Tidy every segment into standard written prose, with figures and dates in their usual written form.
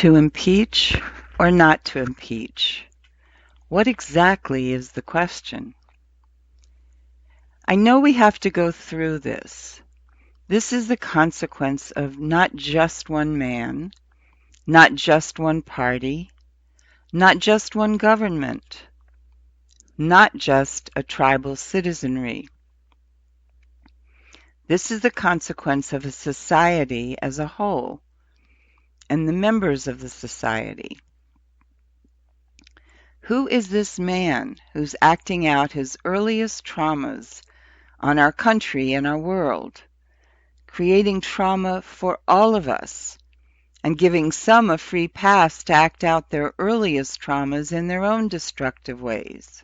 To impeach or not to impeach? What exactly is the question? I know we have to go through this. This is the consequence of not just one man, not just one party, not just one government, not just a tribal citizenry. This is the consequence of a society as a whole and the members of the society. Who is this man who's acting out his earliest traumas on our country and our world, creating trauma for all of us, and giving some a free pass to act out their earliest traumas in their own destructive ways?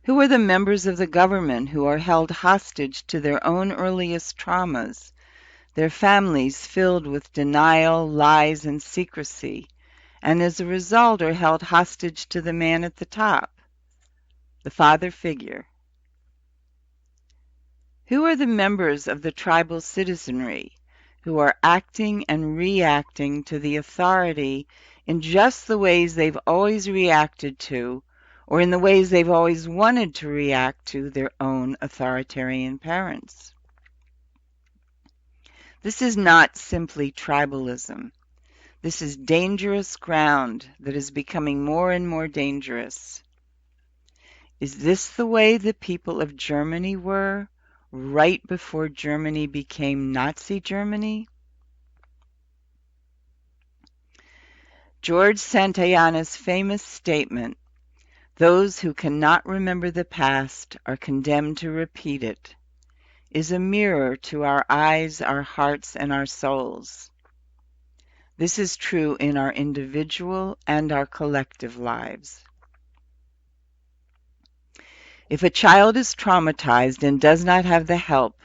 Who are the members of the government who are held hostage to their own earliest traumas, their families filled with denial, lies, and secrecy, and as a result are held hostage to the man at the top, the father figure? Who are the members of the tribal citizenry who are acting and reacting to the authority in just the ways they've always reacted to, or in the ways they've always wanted to react to their own authoritarian parents? This is not simply tribalism. This is dangerous ground that is becoming more and more dangerous. Is this the way the people of Germany were right before Germany became Nazi Germany? George Santayana's famous statement, "Those who cannot remember the past are condemned to repeat it," is a mirror to our eyes, our hearts, and our souls. This is true in our individual and our collective lives. If a child is traumatized and does not have the help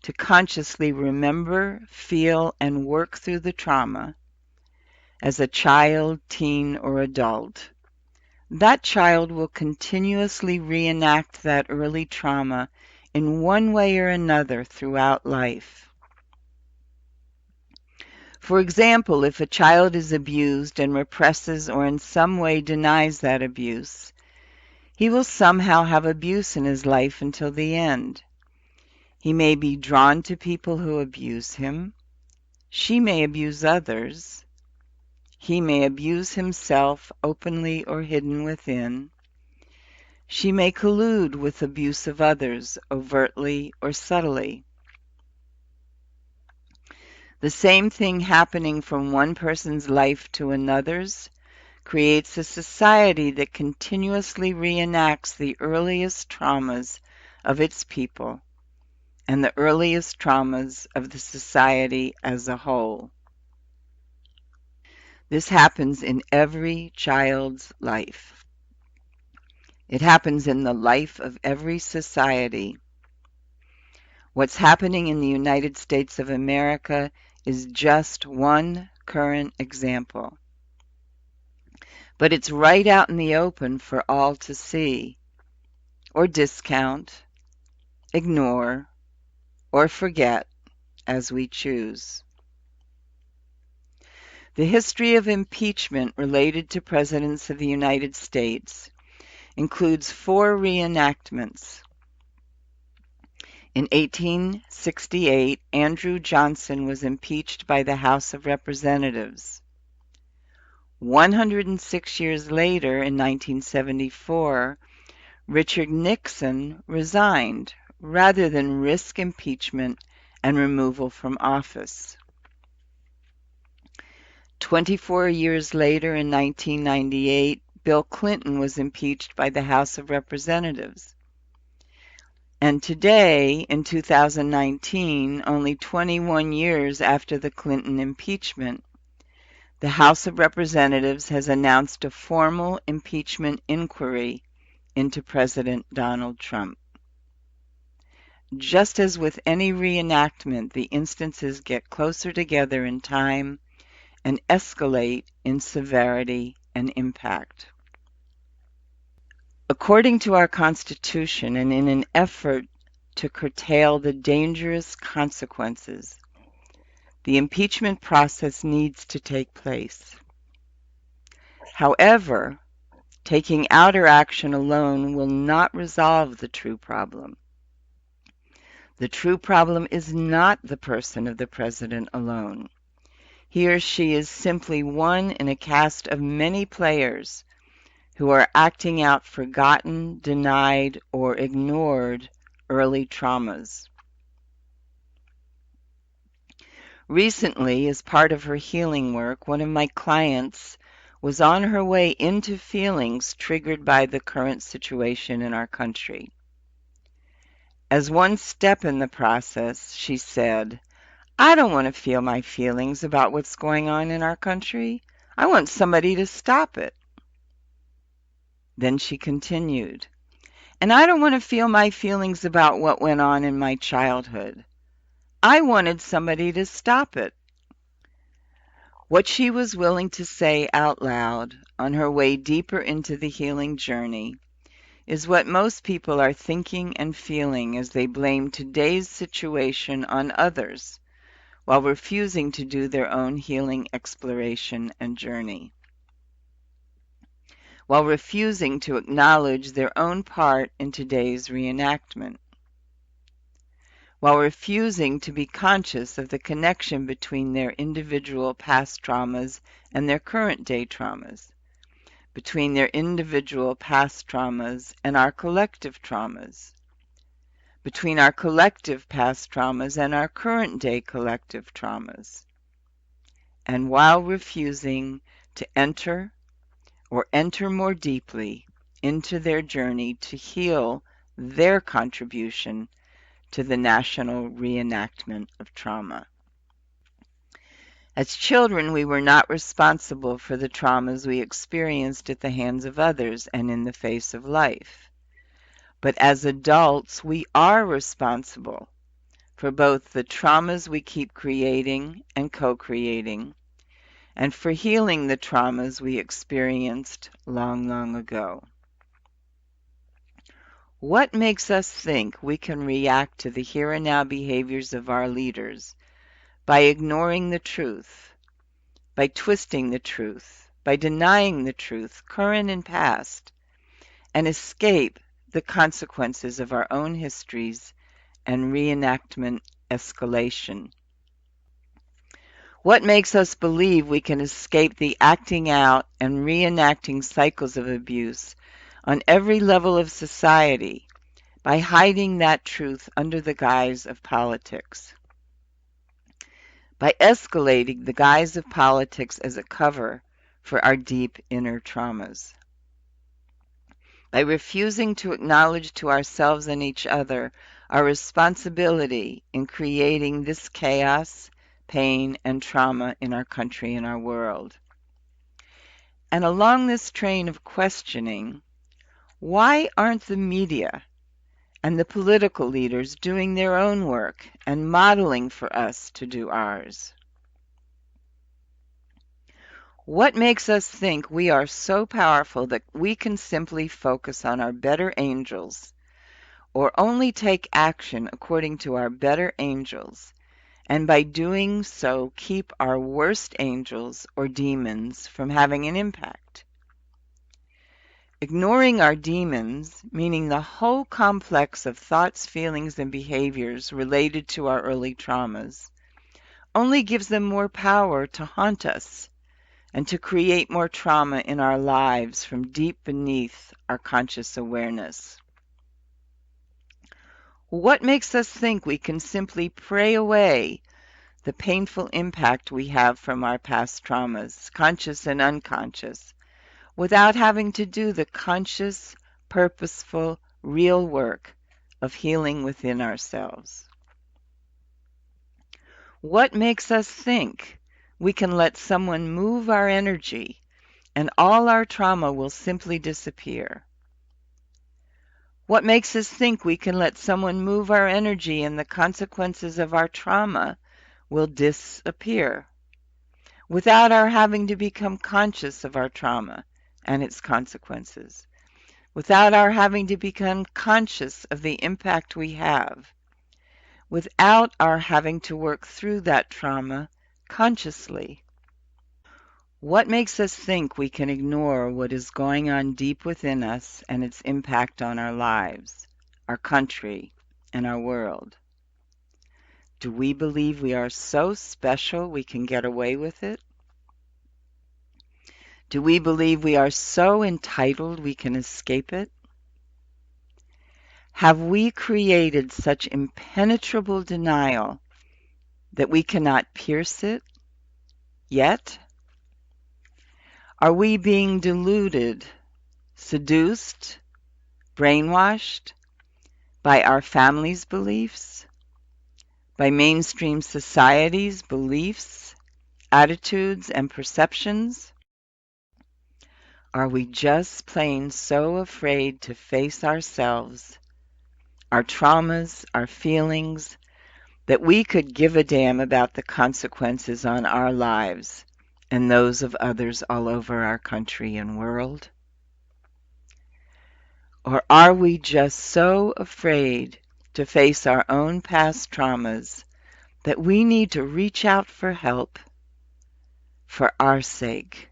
to consciously remember, feel, and work through the trauma as a child, teen, or adult, that child will continuously reenact that early trauma in one way or another throughout life. For example, if a child is abused and represses or in some way denies that abuse, he will somehow have abuse in his life until the end. He may be drawn to people who abuse him. She may abuse others. He may abuse himself openly or hidden within. She may collude with abuse of others overtly or subtly. The same thing happening from one person's life to another's creates a society that continuously reenacts the earliest traumas of its people and the earliest traumas of the society as a whole. This happens in every child's life. It happens in the life of every society. What's happening in the United States of America is just one current example. But it's right out in the open for all to see, or discount, ignore, or forget, as we choose. The history of impeachment related to presidents of the United States includes 4 reenactments. In 1868, Andrew Johnson was impeached by the House of Representatives. 106 years later, in 1974, Richard Nixon resigned rather than risk impeachment and removal from office. 24 years later, in 1998, Bill Clinton was impeached by the House of Representatives. And today, in 2019, only 21 years after the Clinton impeachment, the House of Representatives has announced a formal impeachment inquiry into President Donald Trump. Just as with any reenactment, the instances get closer together in time and escalate in severity and impact. According to our Constitution, and in an effort to curtail the dangerous consequences The impeachment process needs to take place. However, taking outer action alone will not resolve the true problem. The true problem is not the person of the president alone. He or she is simply one in a cast of many players who are acting out forgotten, denied, or ignored early traumas. Recently, as part of her healing work, one of my clients was on her way into feelings triggered by the current situation in our country. As one step in the process, she said, "I don't want to feel my feelings about what's going on in our country. I want somebody to stop it." Then she continued, "And I don't want to feel my feelings about what went on in my childhood. I wanted somebody to stop it." What she was willing to say out loud on her way deeper into the healing journey is what most people are thinking and feeling as they blame today's situation on others while refusing to do their own healing exploration and journey, while refusing to acknowledge their own part in today's reenactment, while refusing to be conscious of the connection between their individual past traumas and their current day traumas, between their individual past traumas and our collective traumas, between our collective past traumas and our current day collective traumas, and while refusing to enter or enter more deeply into their journey to heal their contribution to the national reenactment of trauma. As children, we were not responsible for the traumas we experienced at the hands of others and in the face of life. But as adults, we are responsible for both the traumas we keep creating and co-creating, and for healing the traumas we experienced long, long ago. What makes us think we can react to the here and now behaviors of our leaders by ignoring the truth, by twisting the truth, by denying the truth, current and past, and escape the consequences of our own histories and reenactment escalation? What makes us believe we can escape the acting out and reenacting cycles of abuse on every level of society by hiding that truth under the guise of politics, by escalating the guise of politics as a cover for our deep inner traumas, by refusing to acknowledge to ourselves and each other our responsibility in creating this chaos, pain, and trauma in our country and our world. And along this train of questioning, why aren't the media and the political leaders doing their own work and modeling for us to do ours? What makes us think we are so powerful that we can simply focus on our better angels, or only take action according to our better angels, and by doing so keep our worst angels or demons from having an impact? Ignoring our demons, meaning the whole complex of thoughts, feelings, and behaviors related to our early traumas, only gives them more power to haunt us and to create more trauma in our lives from deep beneath our conscious awareness. What makes us think we can simply pray away the painful impact we have from our past traumas, conscious and unconscious, without having to do the conscious, purposeful, real work of healing within ourselves? What makes us think we can let someone move our energy and all our trauma will simply disappear? What makes us think we can let someone move our energy and the consequences of our trauma will disappear without our having to become conscious of our trauma and its consequences, without our having to become conscious of the impact we have, without our having to work through that trauma consciously. What makes us think we can ignore what is going on deep within us and its impact on our lives, our country, and our world? Do we believe we are so special we can get away with it? Do we believe we are so entitled we can escape it? Have we created such impenetrable denial that we cannot pierce it yet? Are we being deluded, seduced, brainwashed by our family's beliefs, by mainstream society's beliefs, attitudes, and perceptions? Are we just plain so afraid to face ourselves, our traumas, our feelings, that we could give a damn about the consequences on our lives and those of others all over our country and world? Or are we just so afraid to face our own past traumas that we need to reach out for help for our sake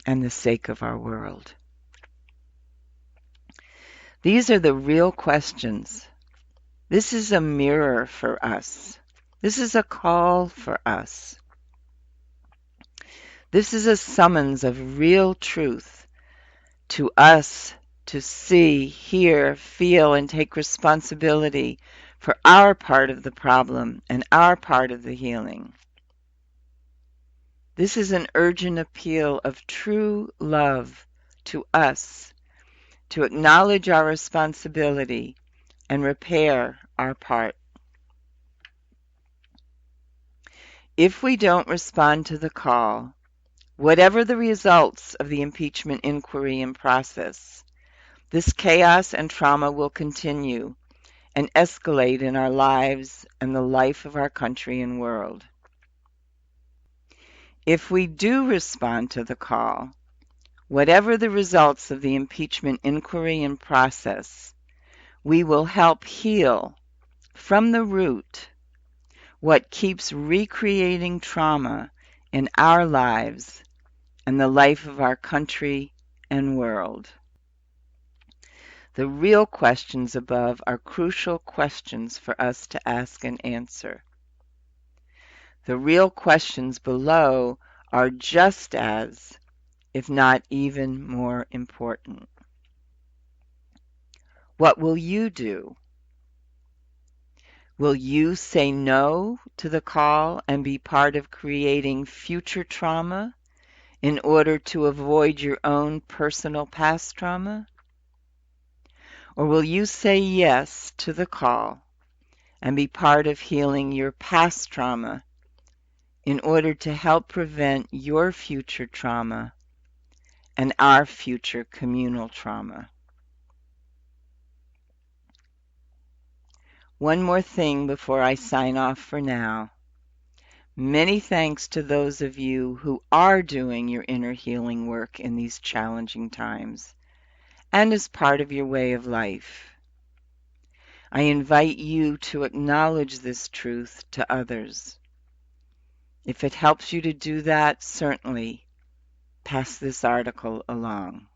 and the sake of our world? These are the real questions. This is a mirror for us. This is a call for us. This is a summons of real truth to us to see, hear, feel, and take responsibility for our part of the problem and our part of the healing. This is an urgent appeal of true love to us to acknowledge our responsibility and repair our part. If we don't respond to the call, whatever the results of the impeachment inquiry and process, this chaos and trauma will continue and escalate in our lives and the life of our country and world. If we do respond to the call, whatever the results of the impeachment inquiry and process, we will help heal from the root what keeps recreating trauma in our lives and the life of our country and world. The real questions above are crucial questions for us to ask and answer. The real questions below are just as, if not even more important. What will you do? Will you say no to the call and be part of creating future trauma in order to avoid your own personal past trauma? Or will you say yes to the call and be part of healing your past trauma in order to help prevent your future trauma and our future communal trauma? One more thing before I sign off for now. Many thanks to those of you who are doing your inner healing work in these challenging times and as part of your way of life. I invite you to acknowledge this truth to others. If it helps you to do that, certainly pass this article along.